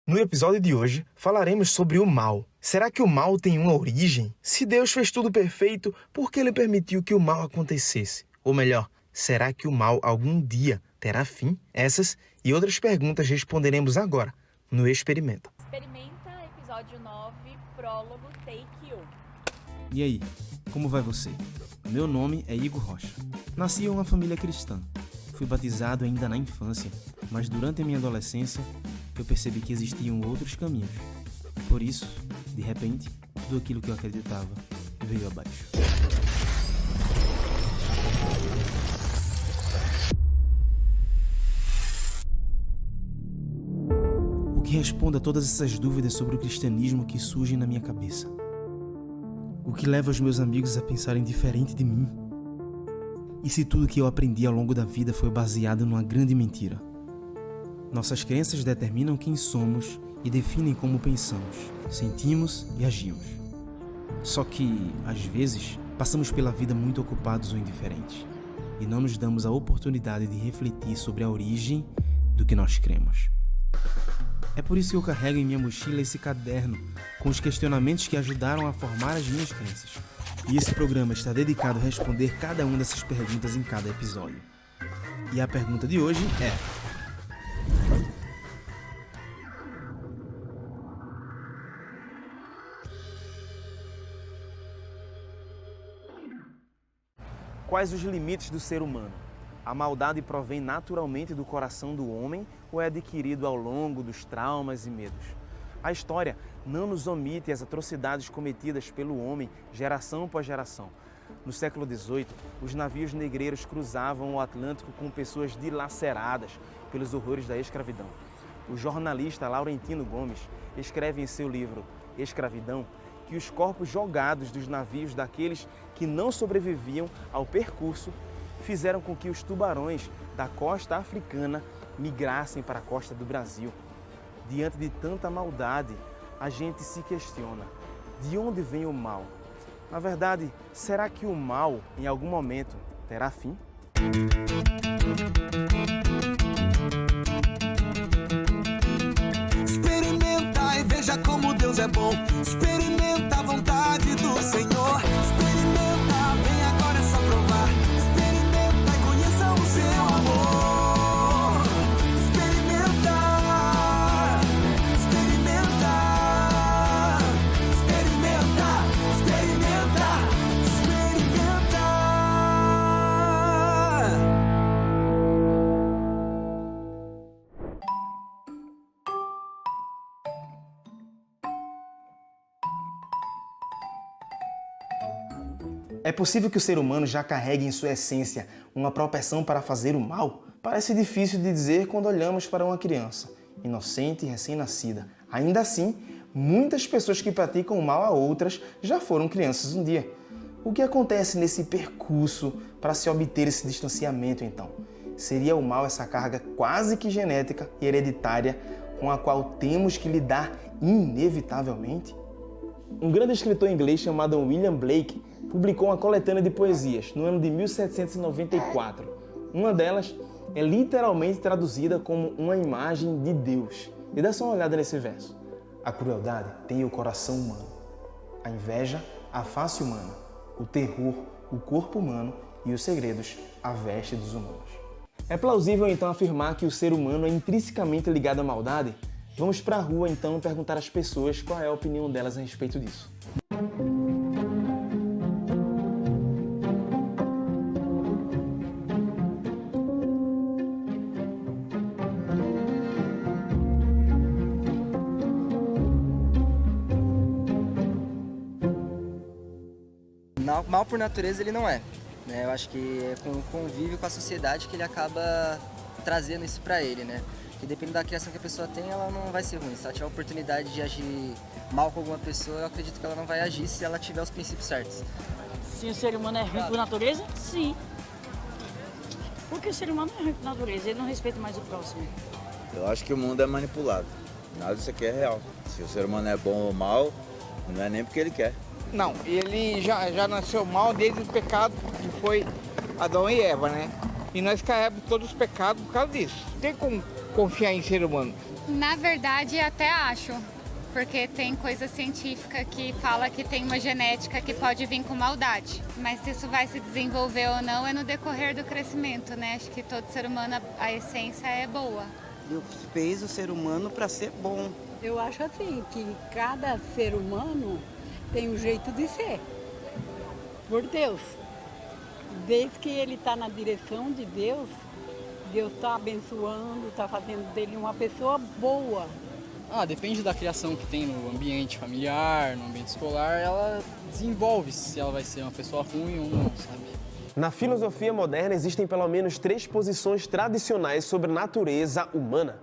No episódio de hoje, falaremos sobre o mal. Será que o mal tem uma origem? Se Deus fez tudo perfeito, por que Ele permitiu que o mal acontecesse? Ou melhor, será que o mal algum dia terá fim? Essas e outras perguntas responderemos agora, no Experimenta. Experimenta, episódio 9, prólogo, take 1. E aí, como vai você? Meu nome é Igor Rocha. Nasci em uma família cristã. Fui batizado ainda na infância, mas durante a minha adolescência, eu percebi que existiam outros caminhos. Por isso, de repente, tudo aquilo que eu acreditava veio abaixo. O que responde a todas essas dúvidas sobre o cristianismo que surgem na minha cabeça? O que leva os meus amigos a pensarem diferente de mim? E se tudo que eu aprendi ao longo da vida foi baseado numa grande mentira? Nossas crenças determinam quem somos e definem como pensamos, sentimos e agimos. Só que, às vezes, passamos pela vida muito ocupados ou indiferentes e não nos damos a oportunidade de refletir sobre a origem do que nós cremos. É por isso que eu carrego em minha mochila esse caderno com os questionamentos que ajudaram a formar as minhas crenças. E esse programa está dedicado a responder cada uma dessas perguntas em cada episódio. E a pergunta de hoje é: quais os limites do ser humano? A maldade provém naturalmente do coração do homem ou é adquirido ao longo dos traumas e medos? A história não nos omite as atrocidades cometidas pelo homem geração após geração. No século XVIII, os navios negreiros cruzavam o Atlântico com pessoas dilaceradas pelos horrores da escravidão. O jornalista Laurentino Gomes escreve em seu livro Escravidão que os corpos jogados dos navios daqueles que não sobreviviam ao percurso fizeram com que os tubarões da costa africana migrassem para a costa do Brasil. Diante de tanta maldade, a gente se questiona: de onde vem o mal? Na verdade, será que o mal, em algum momento, terá fim? Experimenta e veja como Deus é bom. Experimenta a vontade do Senhor. Experimenta, vem agora é só provar. Experimenta e conheça o seu amor. Experimenta, experimenta, experimenta, experimenta, experimenta. É possível que o ser humano já carregue em sua essência uma propensão para fazer o mal? Parece difícil de dizer quando olhamos para uma criança, inocente e recém-nascida. Ainda assim, muitas pessoas que praticam o mal a outras já foram crianças um dia. O que acontece nesse percurso para se obter esse distanciamento, então? Seria o mal essa carga quase que genética e hereditária com a qual temos que lidar inevitavelmente? Um grande escritor inglês chamado William Blake publicou uma coletânea de poesias no ano de 1794. Uma delas é literalmente traduzida como uma imagem de Deus. E dá só uma olhada nesse verso. A crueldade tem o coração humano, a inveja, a face humana, o terror, o corpo humano e os segredos, a veste dos humanos. É plausível então afirmar que o ser humano é intrinsecamente ligado à maldade? Vamos para a rua então perguntar às pessoas qual é a opinião delas a respeito disso. Mal por natureza ele não é, né? Eu acho que é com o convívio com a sociedade que ele acaba trazendo isso pra ele, né? Que dependendo da criação que a pessoa tem, ela não vai ser ruim. Se ela tiver a oportunidade de agir mal com alguma pessoa, eu acredito que ela não vai agir se ela tiver os princípios certos. Se o ser humano é ruim por natureza, sim. Porque o ser humano é ruim por natureza, ele não respeita mais o próximo. Eu acho que o mundo é manipulado. Nada disso aqui é real. Se o ser humano é bom ou mal, não é nem porque ele quer. Não, ele já nasceu mal desde o pecado que foi Adão e Eva, né? E nós carregamos todos os pecados por causa disso. Não tem como confiar em ser humano. Na verdade, até acho. Porque tem coisa científica que fala que tem uma genética que pode vir com maldade. Mas se isso vai se desenvolver ou não é no decorrer do crescimento, né? Acho que todo ser humano, a essência é boa. Deus fez o ser humano para ser bom. Eu acho assim, que cada ser humano tem um jeito de ser. Por Deus. Desde que ele está na direção de Deus, Deus está abençoando, está fazendo dele uma pessoa boa. Depende da criação que tem no ambiente familiar, no ambiente escolar, ela desenvolve se ela vai ser uma pessoa ruim ou não, sabe? Na filosofia moderna existem pelo menos 3 posições tradicionais sobre a natureza humana.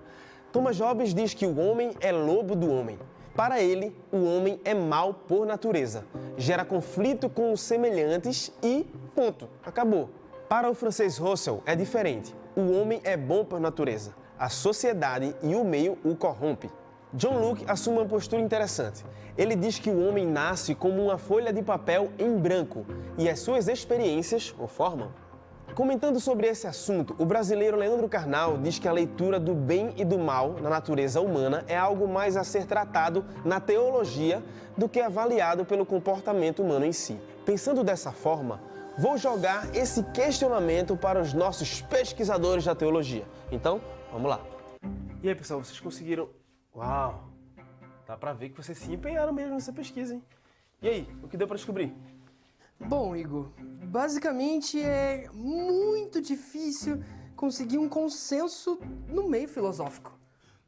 Thomas Hobbes diz que o homem é lobo do homem. Para ele, o homem é mau por natureza, gera conflito com os semelhantes e ponto, acabou. Para o francês Russell é diferente. O homem é bom por natureza, a sociedade e o meio o corrompe. John Locke assume uma postura interessante. Ele diz que o homem nasce como uma folha de papel em branco e as suas experiências o formam. Comentando sobre esse assunto, o brasileiro Leandro Carnal diz que a leitura do bem e do mal na natureza humana é algo mais a ser tratado na teologia do que avaliado pelo comportamento humano em si. Pensando dessa forma, vou jogar esse questionamento para os nossos pesquisadores da teologia. Então, vamos lá. E aí, pessoal, vocês conseguiram... Uau! Dá pra ver que vocês se empenharam mesmo nessa pesquisa, hein? E aí, o que deu pra descobrir? Bom, Igor, basicamente é muito difícil conseguir um consenso no meio filosófico.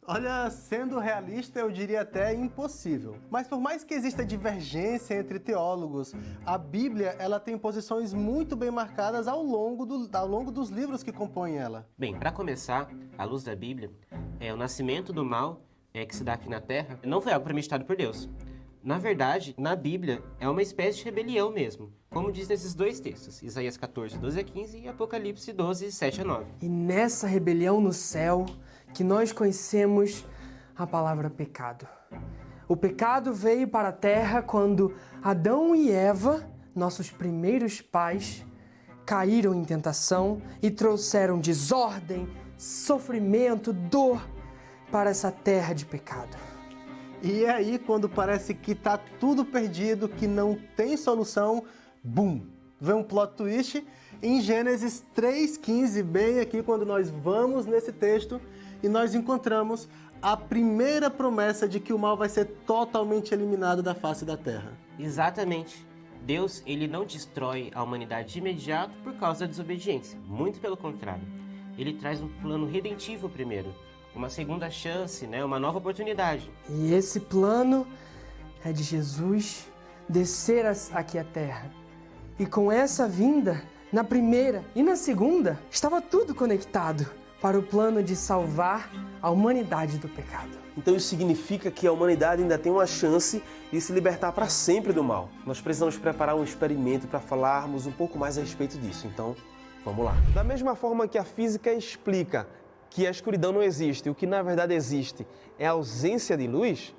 Olha, sendo realista, eu diria até impossível. Mas por mais que exista divergência entre teólogos, a Bíblia ela tem posições muito bem marcadas ao longo dos livros que compõem ela. Bem, para começar, à luz da Bíblia, o nascimento do mal que se dá aqui na Terra não foi algo premeditado por Deus. Na verdade, na Bíblia, é uma espécie de rebelião mesmo, como diz nesses 2 textos, Isaías 14, 12 a 15 e Apocalipse 12, 7 a 9. E nessa rebelião no céu, que nós conhecemos a palavra pecado. O pecado veio para a Terra quando Adão e Eva, nossos primeiros pais, caíram em tentação e trouxeram desordem, sofrimento, dor para essa terra de pecado. E é aí quando parece que tá tudo perdido, que não tem solução, bum! Vem um plot twist em Gênesis 3:15, bem aqui quando nós vamos nesse texto e nós encontramos a primeira promessa de que o mal vai ser totalmente eliminado da face da terra. Exatamente. Deus, ele não destrói a humanidade de imediato por causa da desobediência. Muito pelo contrário. Ele traz um plano redentivo primeiro. Uma segunda chance, uma nova oportunidade. E esse plano é de Jesus descer aqui à terra. E com essa vinda, na primeira e na segunda, estava tudo conectado para o plano de salvar a humanidade do pecado. Então isso significa que a humanidade ainda tem uma chance de se libertar para sempre do mal. Nós precisamos preparar um experimento para falarmos um pouco mais a respeito disso. Então, vamos lá. Da mesma forma que a física explica que a escuridão não existe, o que na verdade existe é a ausência de luz,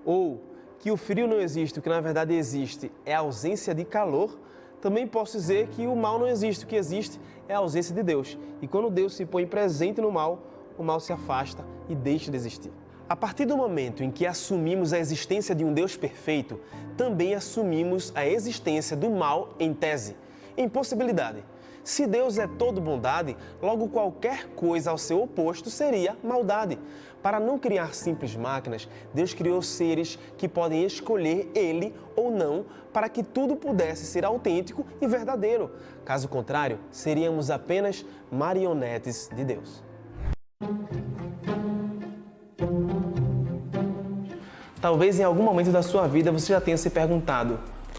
ou que o frio não existe, o que na verdade existe é a ausência de calor, também posso dizer que o mal não existe, o que existe é a ausência de Deus. E quando Deus se põe presente no mal, o mal se afasta e deixa de existir. A partir do momento em que assumimos a existência de um Deus perfeito, também assumimos a existência do mal em tese, em possibilidade. Se Deus é todo bondade, logo qualquer coisa ao seu oposto seria maldade. Para não criar simples máquinas, Deus criou seres que podem escolher Ele ou não para que tudo pudesse ser autêntico e verdadeiro. Caso contrário, seríamos apenas marionetes de Deus. Talvez em algum momento da sua vida você já tenha se perguntado: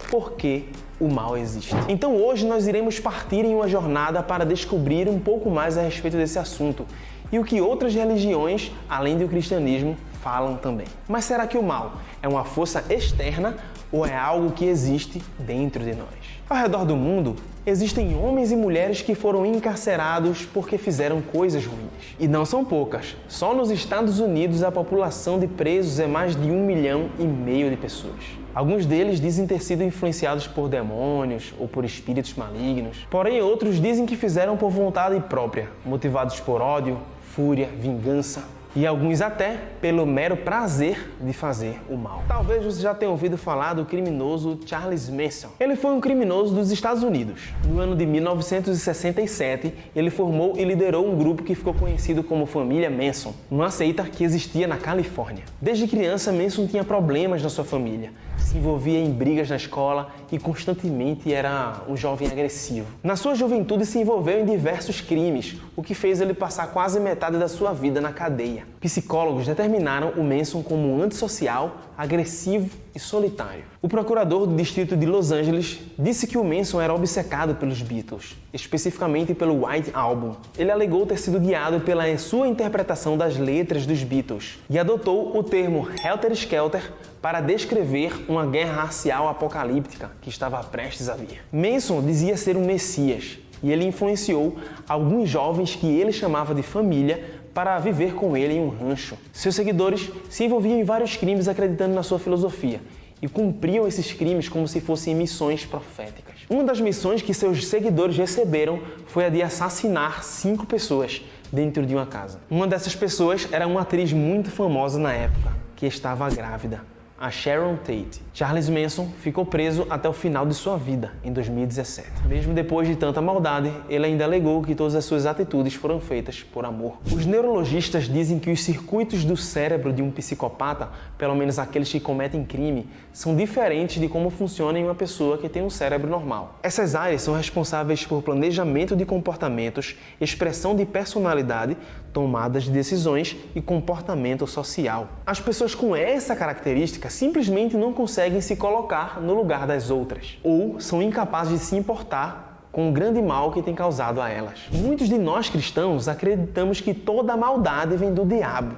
por que o mal existe? Então hoje nós iremos partir em uma jornada para descobrir um pouco mais a respeito desse assunto e o que outras religiões, além do cristianismo, falam também. Mas será que o mal é uma força externa ou é algo que existe dentro de nós? Ao redor do mundo, existem homens e mulheres que foram encarcerados porque fizeram coisas ruins. E não são poucas. Só nos Estados Unidos a população de presos é mais de 1,5 milhão de pessoas. Alguns deles dizem ter sido influenciados por demônios ou por espíritos malignos. Porém, outros dizem que fizeram por vontade própria, motivados por ódio, fúria, vingança. E alguns até pelo mero prazer de fazer o mal. Talvez você já tenha ouvido falar do criminoso Charles Manson. Ele foi um criminoso dos Estados Unidos. No ano de 1967, ele formou e liderou um grupo que ficou conhecido como Família Manson, uma seita que existia na Califórnia. Desde criança, Manson tinha problemas na sua família. Se envolvia em brigas na escola e constantemente era um jovem agressivo. Na sua juventude se envolveu em diversos crimes, o que fez ele passar quase metade da sua vida na cadeia. Psicólogos determinaram o Manson como antissocial, agressivo e solitário. O procurador do distrito de Los Angeles disse que o Manson era obcecado pelos Beatles, especificamente pelo White Album. Ele alegou ter sido guiado pela sua interpretação das letras dos Beatles e adotou o termo Helter Skelter para descrever uma guerra racial apocalíptica que estava prestes a vir. Manson dizia ser um messias e ele influenciou alguns jovens que ele chamava de família para viver com ele em um rancho. Seus seguidores se envolviam em vários crimes acreditando na sua filosofia e cumpriam esses crimes como se fossem missões proféticas. Uma das missões que seus seguidores receberam foi a de assassinar 5 pessoas dentro de uma casa. Uma dessas pessoas era uma atriz muito famosa na época, que estava grávida, a Sharon Tate. Charles Manson ficou preso até o final de sua vida, em 2017. Mesmo depois de tanta maldade, ele ainda alegou que todas as suas atitudes foram feitas por amor. Os neurologistas dizem que os circuitos do cérebro de um psicopata, pelo menos aqueles que cometem crime, são diferentes de como funciona em uma pessoa que tem um cérebro normal. Essas áreas são responsáveis por planejamento de comportamentos, expressão de personalidade, tomadas de decisões e comportamento social. As pessoas com essa característica simplesmente não conseguem se colocar no lugar das outras, ou são incapazes de se importar com o grande mal que tem causado a elas. Muitos de nós cristãos acreditamos que toda a maldade vem do diabo,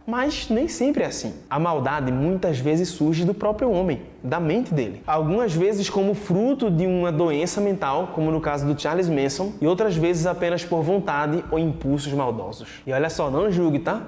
mas nem sempre é assim. A maldade muitas vezes surge do próprio homem, da mente dele. Algumas vezes como fruto de uma doença mental, como no caso do Charles Manson, e outras vezes apenas por vontade ou impulsos maldosos. E olha só, não julgue, tá?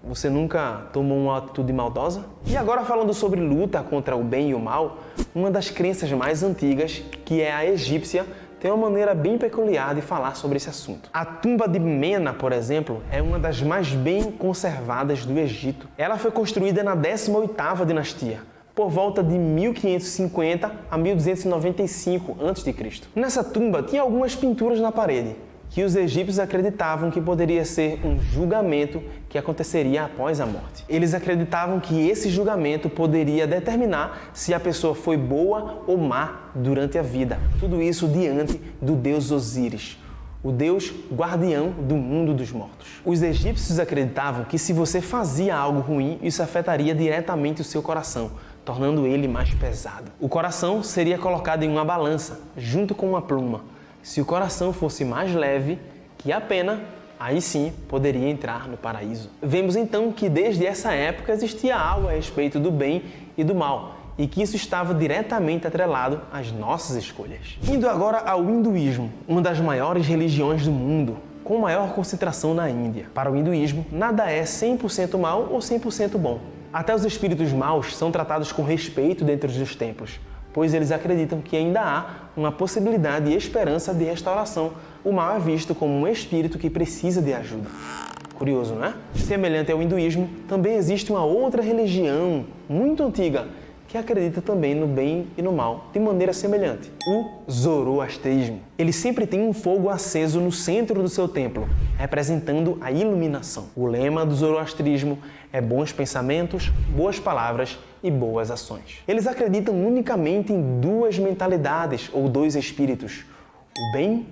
Você nunca tomou uma atitude maldosa? E agora falando sobre luta contra o bem e o mal, uma das crenças mais antigas, que é a egípcia, tem uma maneira bem peculiar de falar sobre esse assunto. A tumba de Mena, por exemplo, é uma das mais bem conservadas do Egito. Ela foi construída na 18ª dinastia, por volta de 1550 a 1295 a.C. Nessa tumba tinha algumas pinturas na parede, que os egípcios acreditavam que poderia ser um julgamento que aconteceria após a morte. Eles acreditavam que esse julgamento poderia determinar se a pessoa foi boa ou má durante a vida. Tudo isso diante do deus Osíris, o deus guardião do mundo dos mortos. Os egípcios acreditavam que se você fazia algo ruim, isso afetaria diretamente o seu coração, tornando ele mais pesado. O coração seria colocado em uma balança, junto com uma pluma. Se o coração fosse mais leve que a pena, aí sim poderia entrar no paraíso. Vemos então que desde essa época existia algo a respeito do bem e do mal, e que isso estava diretamente atrelado às nossas escolhas. Indo agora ao hinduísmo, uma das maiores religiões do mundo, com maior concentração na Índia. Para o hinduísmo, nada é 100% mal ou 100% bom. Até os espíritos maus são tratados com respeito dentro dos templos, pois eles acreditam que ainda há uma possibilidade e esperança de restauração. O mal é visto como um espírito que precisa de ajuda. Curioso, não é? Semelhante ao hinduísmo, também existe uma outra religião muito antiga que acredita também no bem e no mal de maneira semelhante, o zoroastrismo. Ele sempre tem um fogo aceso no centro do seu templo, representando a iluminação. O lema do zoroastrismo é bons pensamentos, boas palavras e boas ações. Eles acreditam unicamente em 2 mentalidades ou 2 espíritos, o bem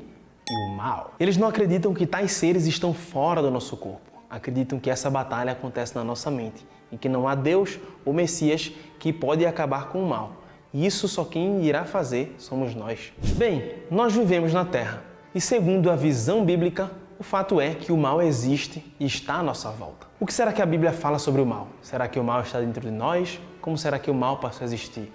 e o mal. Eles não acreditam que tais seres estão fora do nosso corpo. Acreditam que essa batalha acontece na nossa mente e que não há Deus ou Messias que pode acabar com o mal. E isso só quem irá fazer somos nós. Bem, nós vivemos na Terra e segundo a visão bíblica, o fato é que o mal existe e está à nossa volta. O que será que a Bíblia fala sobre o mal? Será que o mal está dentro de nós? Como será que o mal passou a existir?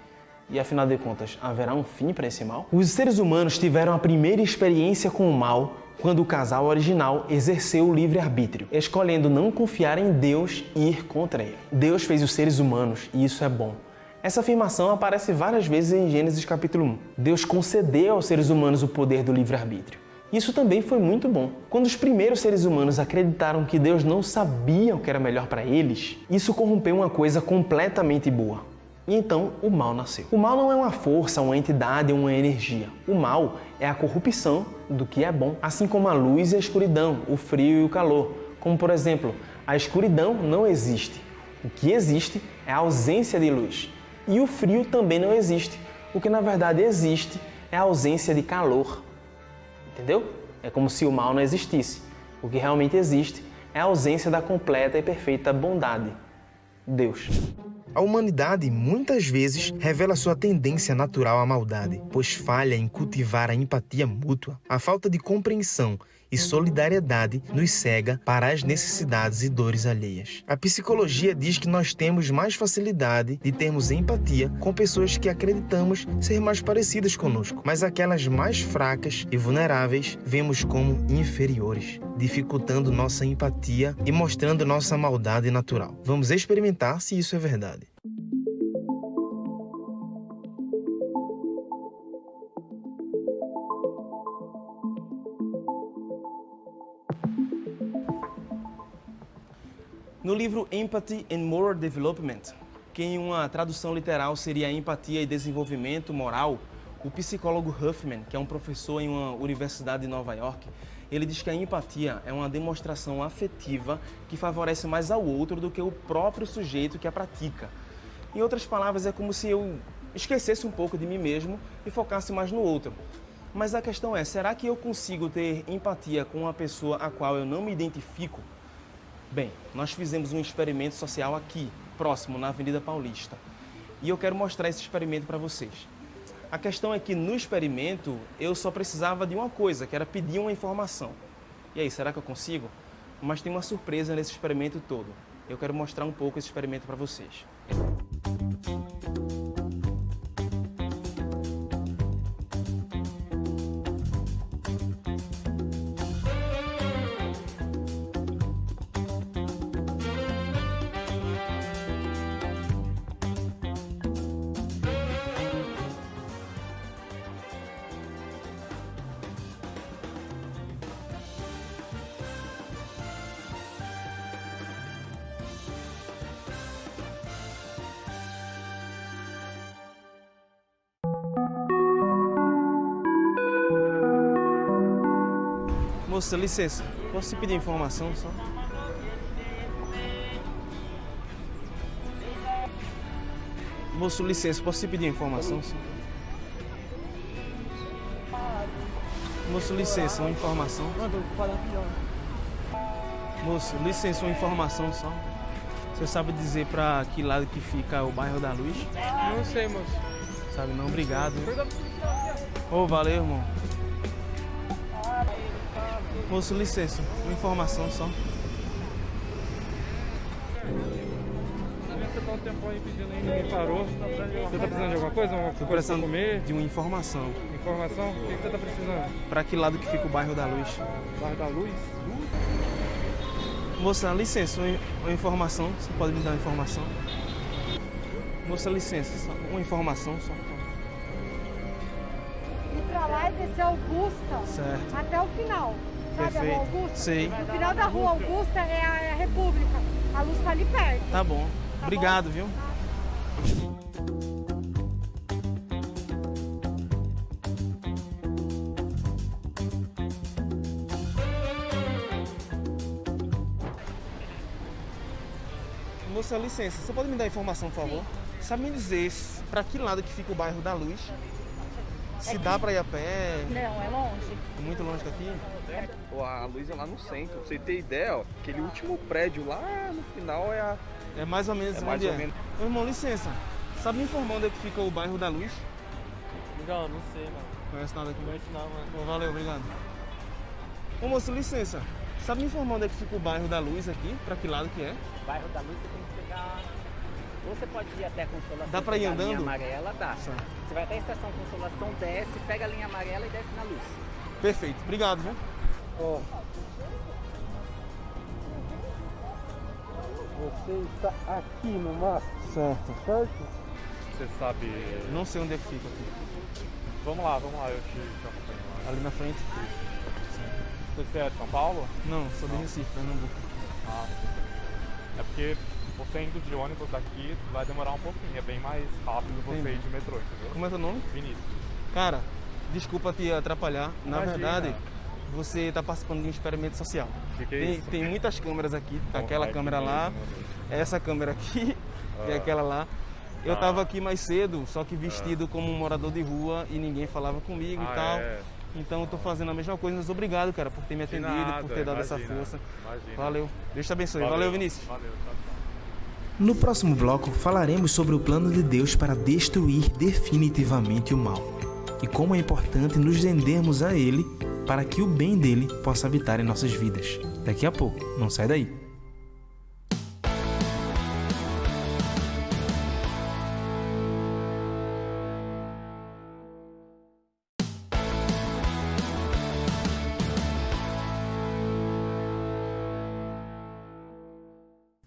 E afinal de contas, haverá um fim para esse mal? Os seres humanos tiveram a primeira experiência com o mal quando o casal original exerceu o livre-arbítrio, escolhendo não confiar em Deus e ir contra ele. Deus fez os seres humanos e isso é bom. Essa afirmação aparece várias vezes em Gênesis capítulo 1. Deus concedeu aos seres humanos o poder do livre-arbítrio. Isso também foi muito bom. Quando os primeiros seres humanos acreditaram que Deus não sabia o que era melhor para eles, isso corrompeu uma coisa completamente boa. E então o mal nasceu. O mal não é uma força, uma entidade, uma energia. O mal é a corrupção do que é bom, assim como a luz e a escuridão, o frio e o calor. Como, por exemplo, a escuridão não existe. O que existe é a ausência de luz. E o frio também não existe. O que na verdade existe é a ausência de calor. Entendeu? É como se o mal não existisse. O que realmente existe é a ausência da completa e perfeita bondade. Deus. A humanidade muitas vezes revela sua tendência natural à maldade, pois falha em cultivar a empatia mútua. A falta de compreensão e solidariedade nos cega para as necessidades e dores alheias. A psicologia diz que nós temos mais facilidade de termos empatia com pessoas que acreditamos ser mais parecidas conosco, mas aquelas mais fracas e vulneráveis vemos como inferiores, dificultando nossa empatia e mostrando nossa maldade natural. Vamos experimentar se isso é verdade. No livro Empathy and Moral Development, que em uma tradução literal seria Empatia e Desenvolvimento Moral, o psicólogo Huffman, que é um professor em uma universidade de Nova York, ele diz que a empatia é uma demonstração afetiva que favorece mais ao outro do que o próprio sujeito que a pratica. Em outras palavras, é como se eu esquecesse um pouco de mim mesmo e focasse mais no outro. Mas a questão é, será que eu consigo ter empatia com uma pessoa a qual eu não me identifico? Bem, nós fizemos um experimento social aqui, próximo, na Avenida Paulista. E eu quero mostrar esse experimento para vocês. A questão é que no experimento eu só precisava de uma coisa, que era pedir uma informação. E aí, será que eu consigo? Mas tem uma surpresa nesse experimento todo. Eu quero mostrar um pouco esse experimento para vocês. Moça, licença, posso te pedir informação só? Moço, licença, posso te pedir informação só? Moço, licença, uma informação. Moço, licença, uma informação só. Você sabe dizer pra que lado que fica o bairro da Luz? Não sei, moço. Sabe não? Obrigado. Ô, valeu, irmão. Moço, licença, uma informação só. Você tá um tempão aí pedindo aí, ninguém parou. Você tá precisando de alguma coisa? Tô precisando comer? De uma informação. Informação? O que você tá precisando? Pra que lado que fica o bairro da Luz? Bairro da Luz? Moça, licença, uma informação. Você pode me dar uma informação? Moça, licença, uma informação só. Ir pra lá e descer Augusta. Certo. Até o final. Sabe a Rua Augusta? Sei. No final da Rua Augusta é a República. A Luz tá ali perto. Tá bom. Tá obrigado, bom? Viu? Moça, licença, você pode me dar informação, por favor? Sim. Sabe me dizer pra que lado que fica o bairro da Luz? Se dá pra ir a pé? Não, é longe. É muito longe daqui? A Luz é lá no centro. Pra você ter ideia, ó, aquele último prédio lá no final é a... É mais ou menos mais ou menos. Meu irmão, licença. Sabe me informar onde é que fica o bairro da Luz? Não, não sei, mano. Conhece nada aqui? Não conheço não, mano. Bom, valeu, obrigado. Ô moço, licença. Sabe me informar onde é que fica o bairro da Luz aqui? Pra que lado que é? O bairro da Luz você tem que pegar... Ou você pode ir até a Consolação. Dá pra ir andando? Linha amarela, dá. Certo. Você vai até a Estação Consolação, desce, pega a linha amarela e desce na Luz. Perfeito, obrigado, viu? Ó. Você está aqui no MASP. Certo. Certo? Você sabe... Não sei onde é que fica aqui. Vamos lá, eu te acompanho lá. Ali na frente? Você é de São Paulo? Não, sou de Recife, Pernambuco. Ah, é porque você indo de ônibus daqui vai demorar um pouquinho, é bem mais rápido você ir de metrô, entendeu? Como é teu nome? Vinícius. Cara, desculpa te atrapalhar. Na Imagina. verdade, você está participando de um experimento social. Que é isso? Tem muitas câmeras aqui, Bom, aquela câmera lá, essa câmera aqui e aquela lá. Eu estava aqui mais cedo, só que vestido como um morador de rua e ninguém falava comigo e tal. É. Então eu tô fazendo a mesma coisa, mas obrigado, cara, por ter me atendido, nada, por ter dado essa imagina, força. imagina. Valeu. Deus te abençoe. Valeu, Vinícius. Valeu, tchau, tchau. No próximo bloco, falaremos sobre o plano de Deus para destruir definitivamente o mal e como é importante nos rendermos a Ele para que o bem dele possa habitar em nossas vidas. Daqui a pouco, não sai daí.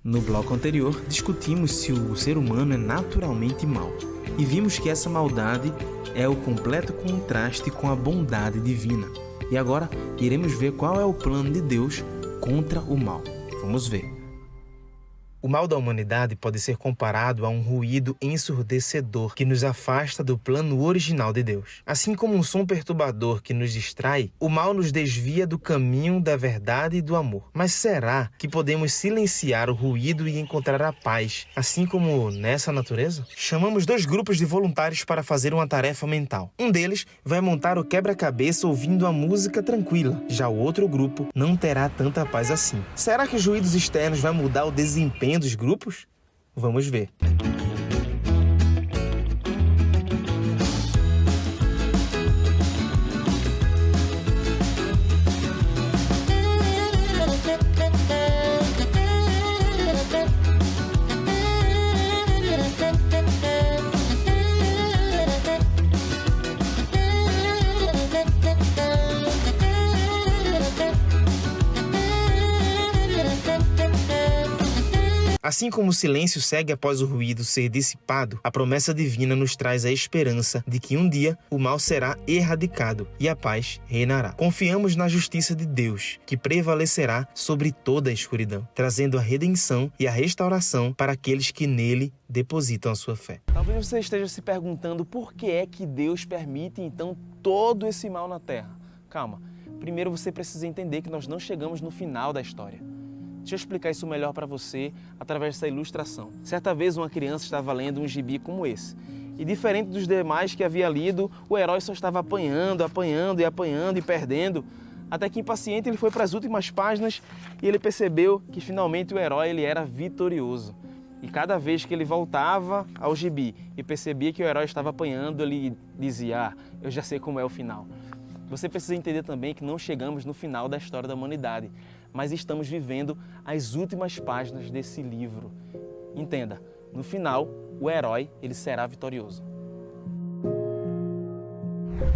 No bloco anterior, discutimos se o ser humano é naturalmente mau e vimos que essa maldade é o completo contraste com a bondade divina. E agora iremos ver qual é o plano de Deus contra o mal. Vamos ver. O mal da humanidade pode ser comparado a um ruído ensurdecedor que nos afasta do plano original de Deus. Assim como um som perturbador que nos distrai, o mal nos desvia do caminho da verdade e do amor. Mas será que podemos silenciar o ruído e encontrar a paz, assim como nessa natureza? Chamamos 2 grupos de voluntários para fazer uma tarefa mental. Um deles vai montar o quebra-cabeça ouvindo a música tranquila. Já o outro grupo não terá tanta paz assim. Será que os ruídos externos vão mudar o desempenho dos grupos? Vamos ver. Assim como o silêncio segue após o ruído ser dissipado, a promessa divina nos traz a esperança de que um dia o mal será erradicado e a paz reinará. Confiamos na justiça de Deus, que prevalecerá sobre toda a escuridão, trazendo a redenção e a restauração para aqueles que nele depositam a sua fé. Talvez você esteja se perguntando por que é que Deus permite então todo esse mal na Terra. Calma, primeiro você precisa entender que nós não chegamos no final da história. Deixa eu explicar isso melhor para você através dessa ilustração. Certa vez uma criança estava lendo um gibi como esse. E diferente dos demais que havia lido, o herói só estava apanhando e perdendo. Até que impaciente ele foi para as últimas páginas e ele percebeu que finalmente o herói ele era vitorioso. E cada vez que ele voltava ao gibi e percebia que o herói estava apanhando, ele dizia, eu já sei como é o final. Você precisa entender também que não chegamos no final da história da humanidade, mas estamos vivendo as últimas páginas desse livro. Entenda, no final, o herói ele será vitorioso.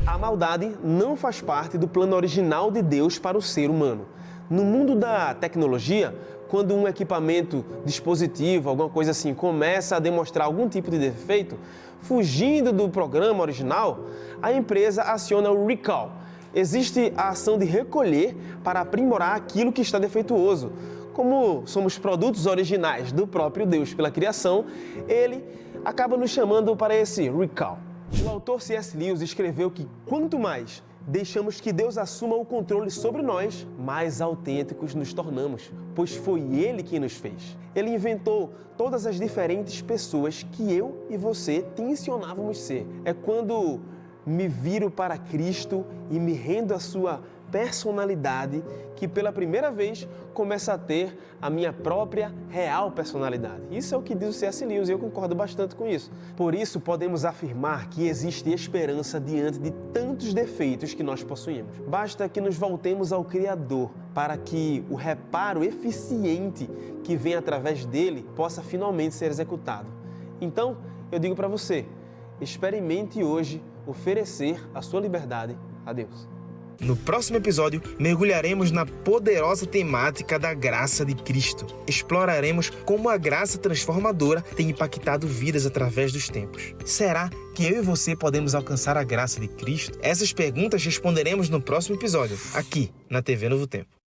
A maldade não faz parte do plano original de Deus para o ser humano. No mundo da tecnologia, quando um equipamento, dispositivo, alguma coisa assim, começa a demonstrar algum tipo de defeito, fugindo do programa original, a empresa aciona o recall. Existe a ação de recolher para aprimorar aquilo que está defeituoso. Como somos produtos originais do próprio Deus pela criação, ele acaba nos chamando para esse recall. O autor C.S. Lewis escreveu que quanto mais deixamos que Deus assuma o controle sobre nós, mais autênticos nos tornamos, pois foi Ele quem nos fez. Ele inventou todas as diferentes pessoas que eu e você tensionávamos ser. É quando me viro para Cristo e me rendo à sua personalidade que pela primeira vez começa a ter a minha própria real personalidade. Isso é o que diz o C.S. Lewis e eu concordo bastante com isso. Por isso podemos afirmar que existe esperança diante de tantos defeitos que nós possuímos. Basta que nos voltemos ao Criador para que o reparo eficiente que vem através dele possa finalmente ser executado. Então, eu digo para você, experimente hoje oferecer a sua liberdade a Deus. No próximo episódio, mergulharemos na poderosa temática da graça de Cristo. Exploraremos como a graça transformadora tem impactado vidas através dos tempos. Será que eu e você podemos alcançar a graça de Cristo? Essas perguntas responderemos no próximo episódio, aqui na TV Novo Tempo.